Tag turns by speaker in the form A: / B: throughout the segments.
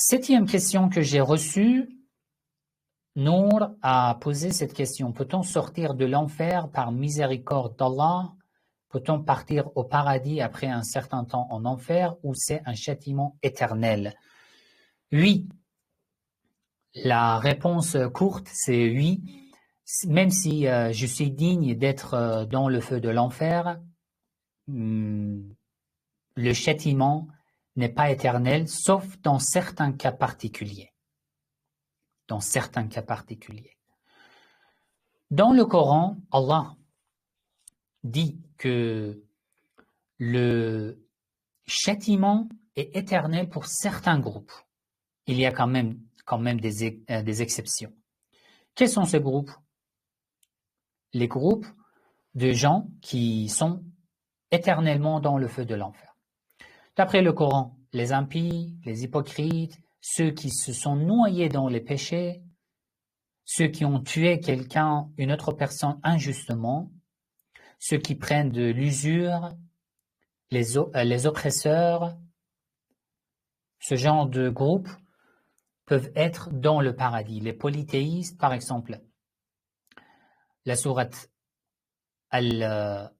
A: Septième question que j'ai reçue, Nour a posé cette question. Peut-on sortir de l'enfer par miséricorde d'Allah? Peut-on partir au paradis après un certain temps en enfer ou c'est un châtiment éternel? Oui. La réponse courte, c'est oui. Même si je suis digne d'être dans le feu de l'enfer, le châtiment n'est pas éternel, sauf dans certains cas particuliers. Dans certains cas particuliers. Dans le Coran, Allah dit que le châtiment est éternel pour certains groupes. Il y a quand même des exceptions. Quels sont ces groupes? Les groupes de gens qui sont éternellement dans le feu de l'enfer. D'après le Coran, les impies, les hypocrites, ceux qui se sont noyés dans les péchés, ceux qui ont tué quelqu'un, une autre personne injustement, ceux qui prennent de l'usure, les oppresseurs, ce genre de groupes peuvent être dans le paradis. Les polythéistes, par exemple, la sourate Al-Baqarah,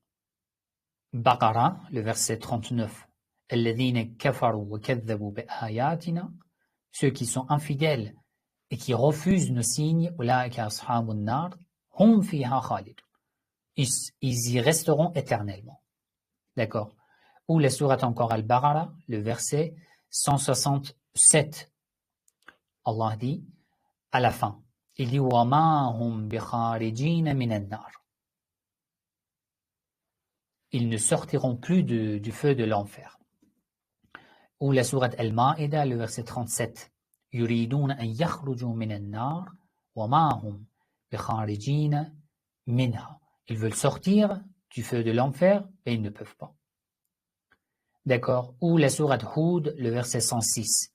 A: le verset 39, الذين كفروا وكذبوا بآياتنا, ceux qui sont infidèles et qui refusent nos signes, أولئك أصحاب النار هم فيها خالدون. Ils y resteront éternellement. D'accord? Ou la sourate encore Al-Baqarah, le verset 167. Allah dit à la fin, il dit وَمَا هُمْ بِخَارِجِينَ مِنَ النَّارِ. Ils ne sortiront plus du feu de l'enfer. Ou la sourate Al-Ma'ida, le verset 37. يُرِيدُونَ أَن يَخْرُجُوا مِنَ النَّارِ وَمَا هُمْ بِخَارِجِينَ مِنْهَا. Ils veulent sortir du feu de l'enfer, mais ils ne peuvent pas. D'accord? Ou la sourate Hud, le verset 106.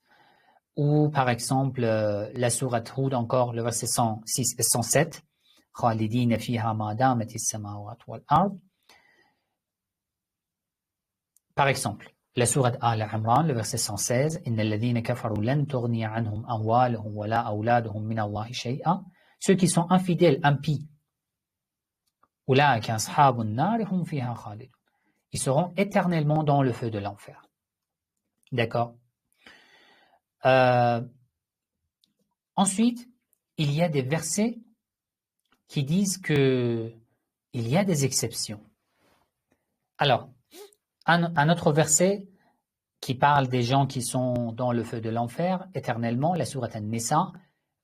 A: Ou par exemple, la sourate Hud encore, le verset 106 et 107. خَالِدِينَ فِيهَا مَا دَامَتِ السَّمَاوَاتُ وَالْأَرْضُ. Par exemple, la sourate Al-Imran, le verset 116, إِنَّ الَّذِينَ كَفَرُوا لَن تُغْنِيَ عَنْهُمْ أَمْوَالُهُمْ وَلَا أَوْلَادُهُمْ مِنَ اللَّهِ شَيْئًا. Ceux qui sont infidèles, impies, أُولَٰئِكَ أَصْحَابُ النَّارِ هُمْ فِيهَا خَالِدُونَ. Ils seront éternellement dans le feu de l'enfer. D'accord? Ensuite, il y a des versets qui disent que il y a des exceptions. Alors, un autre verset qui parle des gens qui sont dans le feu de l'enfer éternellement, la sourate An-Nisa,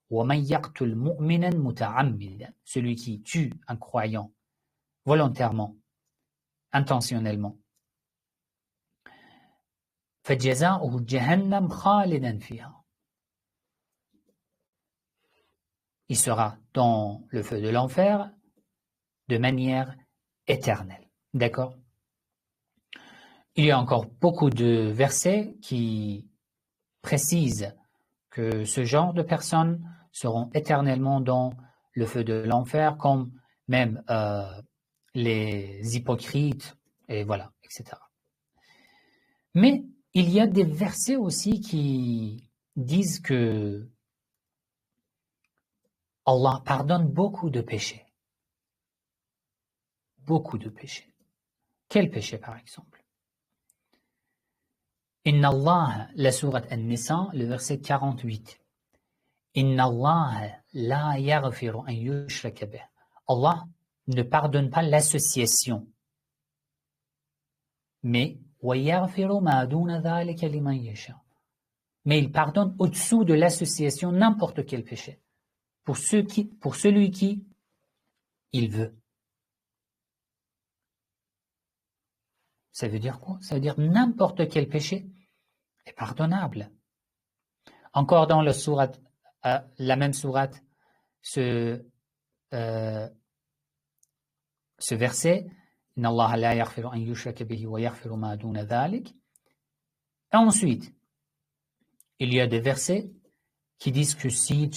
A: وَمَنْ يَقْتُلْ مُؤْمِنًا مُتَعَمِّدًا, celui qui tue un croyant volontairement, intentionnellement. فَجَزَاؤُهُ جَهَنَّمْ خَالِدًا فِيهَا. Il sera dans le feu de l'enfer de manière éternelle. D'accord? Il y a encore beaucoup de versets qui précisent que ce genre de personnes seront éternellement dans le feu de l'enfer, comme même les hypocrites, et voilà, etc. Mais il y a des versets aussi qui disent que Allah pardonne beaucoup de péchés. Beaucoup de péchés. Quel péché, par exemple? Inna Allah, la sourate An-Nisa, le verset 48. Inna Allah la yaghfiru an yushraka bih. Allah ne pardonne pas l'association. Mais wa yaghfiru ma duna dhalika liman yasha. Mais il pardonne au-dessous de l'association n'importe quel péché. Pour celui qui il veut. Ça veut dire quoi? Ça veut dire n'importe quel péché est pardonnable. Encore dans la même sourate, ce verset, Inna Allah la yaghfiru an yushraka bihi wa yaghfiru ma duna dhalik. Et ensuite, il y a des versets qui disent que si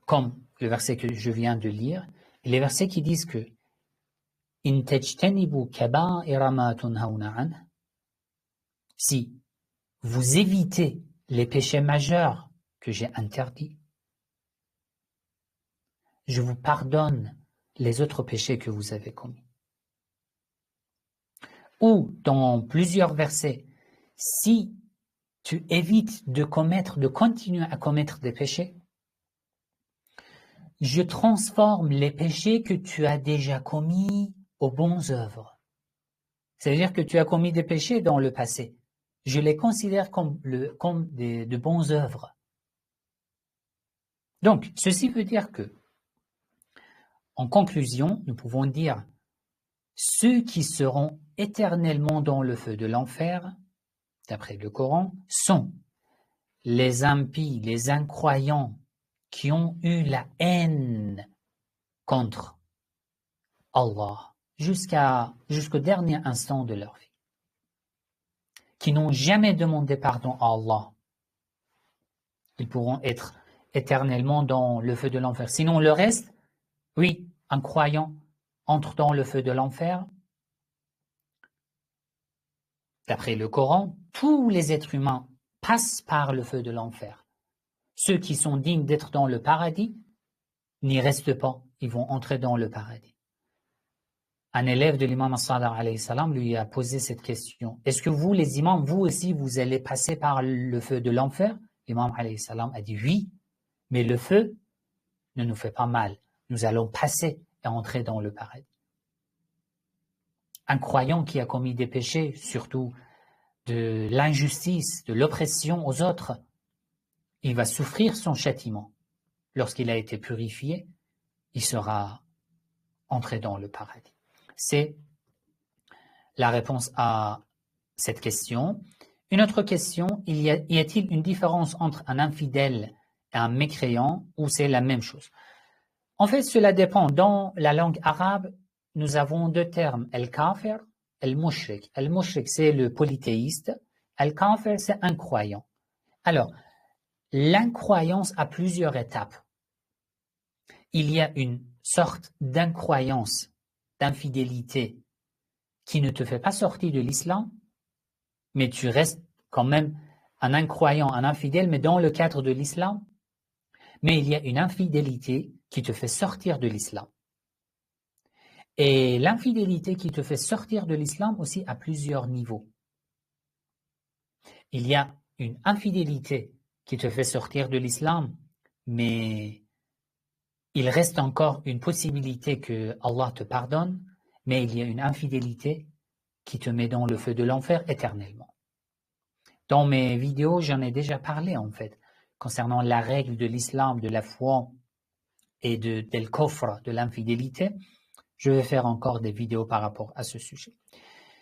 A: comme le verset que je viens de lire, les versets qui disent que In tajtanibu kaba'ira ma tunhawna anhu, si vous évitez les péchés majeurs que j'ai interdits. Je vous pardonne les autres péchés que vous avez commis. Ou dans plusieurs versets, si tu évites de continuer à commettre des péchés, je transforme les péchés que tu as déjà commis aux bonnes œuvres. C'est-à-dire que tu as commis des péchés dans le passé. Je les considère comme de bonnes œuvres. Donc, ceci veut dire que, en conclusion, nous pouvons dire, ceux qui seront éternellement dans le feu de l'enfer, d'après le Coran, sont les impies, les incroyants qui ont eu la haine contre Allah jusqu'au dernier instant de leur vie, qui n'ont jamais demandé pardon à Allah. Ils pourront être éternellement dans le feu de l'enfer. Sinon, le reste, oui, un croyant entre dans le feu de l'enfer. D'après le Coran, tous les êtres humains passent par le feu de l'enfer. Ceux qui sont dignes d'être dans le paradis n'y restent pas, ils vont entrer dans le paradis. Un élève de l'imam as-Sadiq alayhi salam lui a posé cette question. Est-ce que vous, les imams, vous aussi, vous allez passer par le feu de l'enfer? L'imam alayhi salam a dit oui, mais le feu ne nous fait pas mal. Nous allons passer et entrer dans le paradis. Un croyant qui a commis des péchés, surtout de l'injustice, de l'oppression aux autres, il va souffrir son châtiment. Lorsqu'il a été purifié, il sera entré dans le paradis. C'est la réponse à cette question. Une autre question, y a-t-il une différence entre un infidèle et un mécréant ou c'est la même chose? En fait, cela dépend. Dans la langue arabe, nous avons deux termes, al-kafir, al-mushrik. Al-mushrik, c'est le polythéiste. Al-kafir, c'est un croyant. Alors, l'incroyance a plusieurs étapes. Il y a une sorte d'incroyance, d'infidélité, qui ne te fait pas sortir de l'islam, mais tu restes quand même un incroyant, un infidèle, mais dans le cadre de l'islam. Mais il y a une infidélité qui te fait sortir de l'islam. Et l'infidélité qui te fait sortir de l'islam aussi à plusieurs niveaux. Il y a une infidélité qui te fait sortir de l'islam, mais il reste encore une possibilité que Allah te pardonne, mais il y a une infidélité qui te met dans le feu de l'enfer éternellement. Dans mes vidéos, j'en ai déjà parlé en fait, concernant la règle de l'islam, de la foi et del kofr, de l'infidélité. Je vais faire encore des vidéos par rapport à ce sujet.